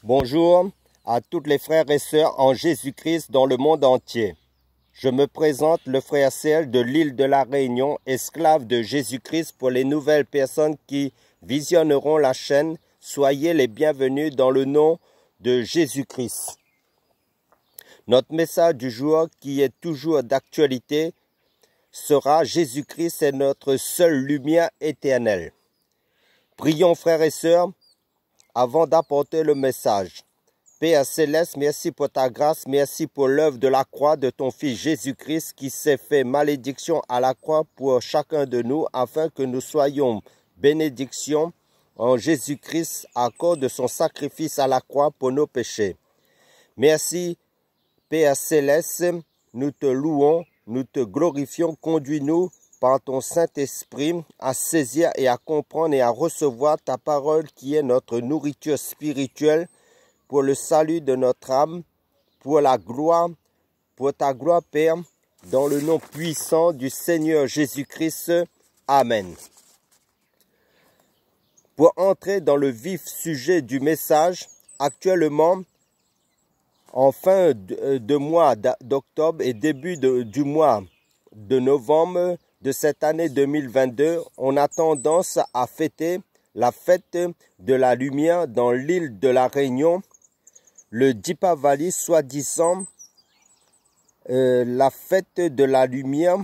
Bonjour à toutes les frères et sœurs en Jésus-Christ dans le monde entier. Je me présente le frère Serge de l'île de la Réunion, esclave de Jésus-Christ. Pour les nouvelles personnes qui visionneront la chaîne, soyez les bienvenus dans le nom de Jésus-Christ. Notre message du jour, qui est toujours d'actualité, sera Jésus-Christ est notre seule lumière éternelle. Prions, frères et sœurs, avant d'apporter le message. Père céleste, merci pour ta grâce, merci pour l'œuvre de la croix de ton Fils Jésus-Christ qui s'est fait malédiction à la croix pour chacun de nous afin que nous soyons bénédiction en Jésus-Christ à cause de son sacrifice à la croix pour nos péchés. Merci Père céleste, nous te louons, nous te glorifions, conduis-nous par ton Saint-Esprit à saisir et à comprendre et à recevoir ta parole qui est notre nourriture spirituelle pour le salut de notre âme, pour la gloire, pour ta gloire Père, dans le nom puissant du Seigneur Jésus-Christ. Amen. Pour entrer dans le vif sujet du message, actuellement, en fin de mois d'octobre et début du mois de novembre de cette année 2022, on a tendance à fêter la fête de la lumière dans l'île de la Réunion, le Deepavali, soi-disant la fête de la lumière,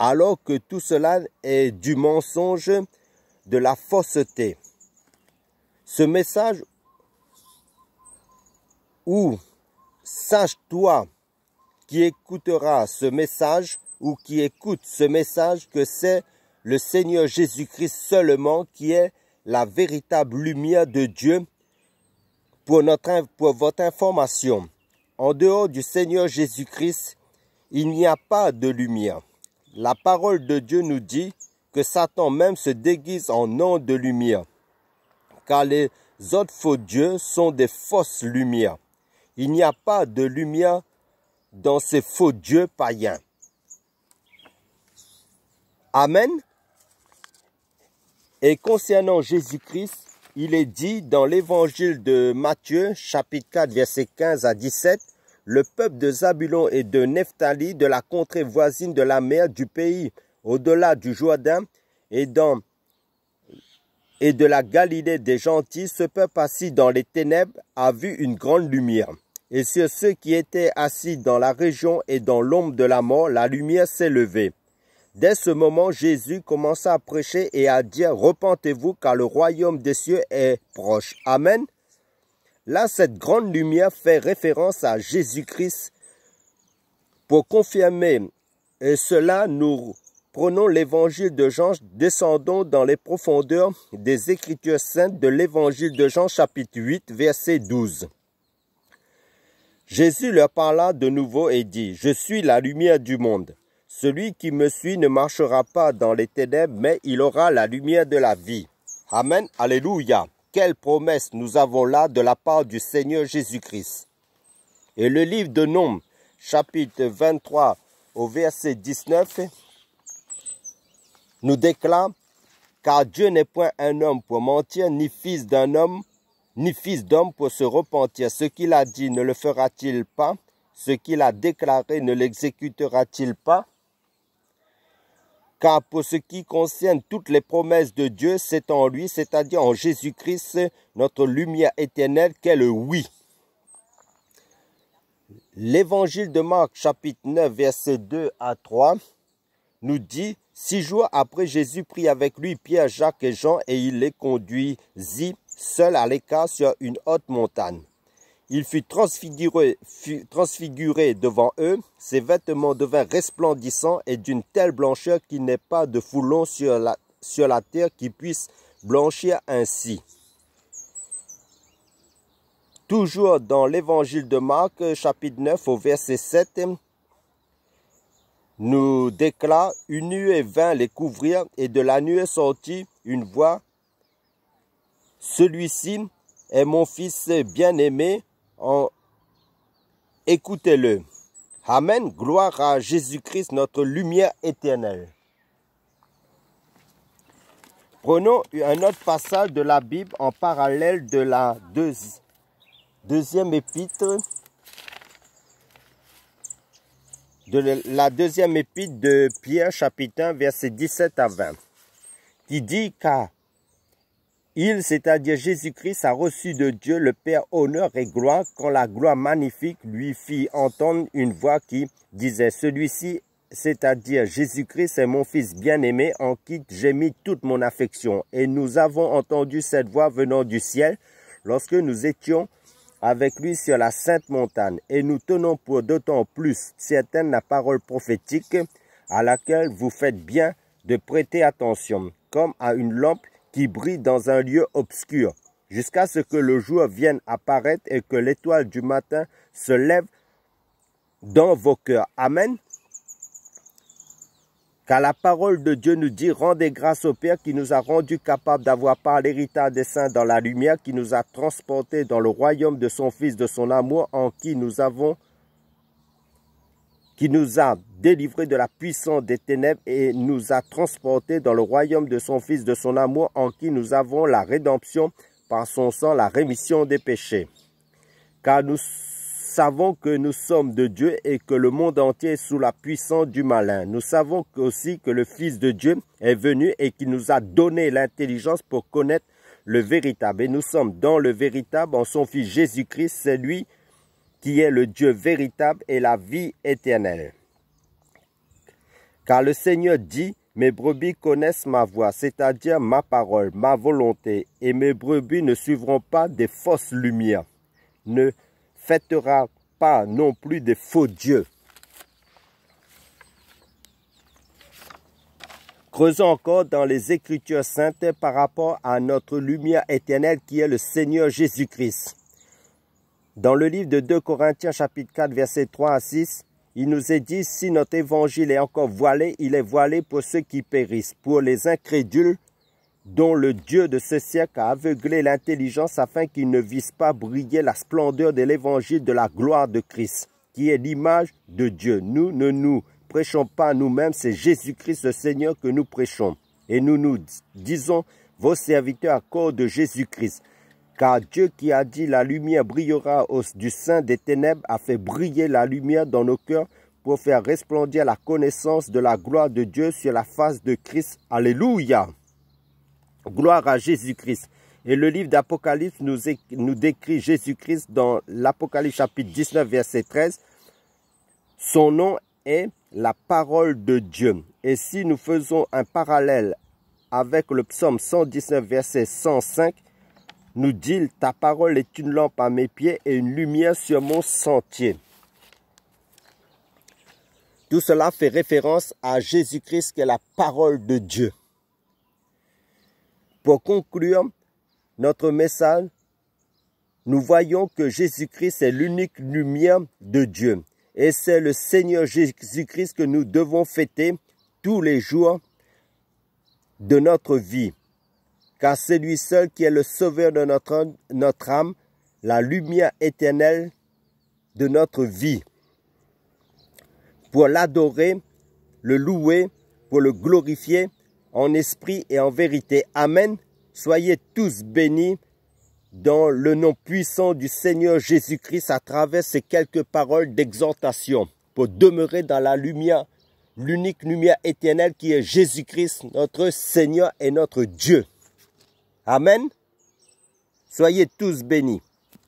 alors que tout cela est du mensonge, de la fausseté. Ce message où sache-toi qui écoutera ce message ou qui écoute ce message que c'est le Seigneur Jésus-Christ seulement qui est la véritable lumière de Dieu. Pour votre information, en dehors du Seigneur Jésus-Christ, il n'y a pas de lumière. La parole de Dieu nous dit que Satan même se déguise en nom de lumière, car les autres faux dieux sont des fausses lumières. Il n'y a pas de lumière dans ces faux dieux païens. Amen. Et concernant Jésus-Christ, il est dit dans l'évangile de Matthieu, chapitre 4, versets 15 à 17, « Le peuple de Zabulon et de Nephtali, de la contrée voisine de la mer, du pays au-delà du Jourdain et de la Galilée des gentils, ce peuple assis dans les ténèbres a vu une grande lumière. Et sur ceux qui étaient assis dans la région et dans l'ombre de la mort, la lumière s'est levée. » Dès ce moment, Jésus commença à prêcher et à dire « Repentez-vous, car le royaume des cieux est proche. » Amen. Là, cette grande lumière fait référence à Jésus-Christ. Pour confirmer cela, nous prenons l'évangile de Jean, descendons dans les profondeurs des Écritures saintes de l'évangile de Jean, chapitre 8, verset 12. Jésus leur parla de nouveau et dit « Je suis la lumière du monde. Celui qui me suit ne marchera pas dans les ténèbres, mais il aura la lumière de la vie. » Amen. Alléluia. Quelle promesse nous avons là de la part du Seigneur Jésus-Christ. Et le livre de Nombres, chapitre 23, au verset 19, nous déclare « Car Dieu n'est point un homme pour mentir, ni fils d'un homme, ni fils d'homme pour se repentir. Ce qu'il a dit ne le fera-t-il pas? Ce qu'il a déclaré ne l'exécutera-t-il pas? Car pour ce qui concerne toutes les promesses de Dieu, c'est en lui, c'est-à-dire en Jésus-Christ, notre lumière éternelle, qu'est le oui. » L'évangile de Marc, chapitre 9, versets 2 à 3, nous dit « 6 jours après, Jésus prit avec lui Pierre, Jacques et Jean, et il les conduisit seul à l'écart sur une haute montagne. Il fut transfiguré devant eux, ses vêtements devinrent resplendissants et d'une telle blancheur qu'il n'est pas de foulon sur la terre qui puisse blanchir ainsi. » Toujours dans l'évangile de Marc, chapitre 9, au verset 7, nous déclare « Une nuée vint les couvrir et de la nuée sortit une voix. Celui-ci est mon fils bien-aimé. Écoutez-le. » Amen. Gloire à Jésus-Christ, notre lumière éternelle. Prenons un autre passage de la Bible en parallèle de la deuxième épître. La deuxième épître de Pierre, chapitre 1, versets 17 à 20, qui dit car il, c'est-à-dire Jésus-Christ, a reçu de Dieu le Père honneur et gloire, quand la gloire magnifique lui fit entendre une voix qui disait, celui-ci, c'est-à-dire Jésus-Christ, est mon Fils bien-aimé, en qui j'ai mis toute mon affection. Et nous avons entendu cette voix venant du ciel, lorsque nous étions avec lui sur la sainte montagne. Et nous tenons pour d'autant plus certaine la parole prophétique, à laquelle vous faites bien de prêter attention, comme à une lampe qui brille dans un lieu obscur, jusqu'à ce que le jour vienne apparaître et que l'étoile du matin se lève dans vos cœurs. Amen. Car la parole de Dieu nous dit, rendez grâce au Père qui nous a rendus capables d'avoir par l'héritage des saints dans la lumière, qui nous a transportés dans le royaume de son Fils, de son amour, en qui nous a délivrés de la puissance des ténèbres et nous a transportés dans le royaume de son Fils, de son amour, en qui nous avons la rédemption par son sang, la rémission des péchés. Car nous savons que nous sommes de Dieu et que le monde entier est sous la puissance du malin. Nous savons aussi que le Fils de Dieu est venu et qu'il nous a donné l'intelligence pour connaître le véritable. Et nous sommes dans le véritable en son Fils Jésus-Christ, c'est lui qui est le Dieu véritable et la vie éternelle. Car le Seigneur dit, mes brebis connaissent ma voix, c'est-à-dire ma parole, ma volonté, et mes brebis ne suivront pas des fausses lumières, ne fêtera pas non plus des faux dieux. Creusons encore dans les Écritures saintes par rapport à notre lumière éternelle qui est le Seigneur Jésus-Christ. Dans le livre de 2 Corinthiens chapitre 4 versets 3 à 6, il nous est dit, si notre évangile est encore voilé, il est voilé pour ceux qui périssent, pour les incrédules dont le Dieu de ce siècle a aveuglé l'intelligence afin qu'ils ne vissent pas briller la splendeur de l'évangile de la gloire de Christ, qui est l'image de Dieu. Nous ne nous prêchons pas nous-mêmes, c'est Jésus-Christ le Seigneur que nous prêchons. Et nous nous disons, vos serviteurs à cause de Jésus-Christ. Car Dieu qui a dit la lumière brillera du sein des ténèbres a fait briller la lumière dans nos cœurs pour faire resplendir la connaissance de la gloire de Dieu sur la face de Christ. Alléluia! Gloire à Jésus-Christ. Et le livre d'Apocalypse nous décrit Jésus-Christ dans l'Apocalypse chapitre 19 verset 13. Son nom est la parole de Dieu. Et si nous faisons un parallèle avec le psaume 119 verset 105, nous dit, ta parole est une lampe à mes pieds et une lumière sur mon sentier. Tout cela fait référence à Jésus-Christ qui est la parole de Dieu. Pour conclure notre message, nous voyons que Jésus-Christ est l'unique lumière de Dieu. Et c'est le Seigneur Jésus-Christ que nous devons fêter tous les jours de notre vie. Car c'est lui seul qui est le sauveur de notre âme, la lumière éternelle de notre vie. Pour l'adorer, le louer, pour le glorifier en esprit et en vérité. Amen. Soyez tous bénis dans le nom puissant du Seigneur Jésus-Christ à travers ces quelques paroles d'exhortation pour demeurer dans la lumière, l'unique lumière éternelle qui est Jésus-Christ, notre Seigneur et notre Dieu. Amen. Soyez tous bénis.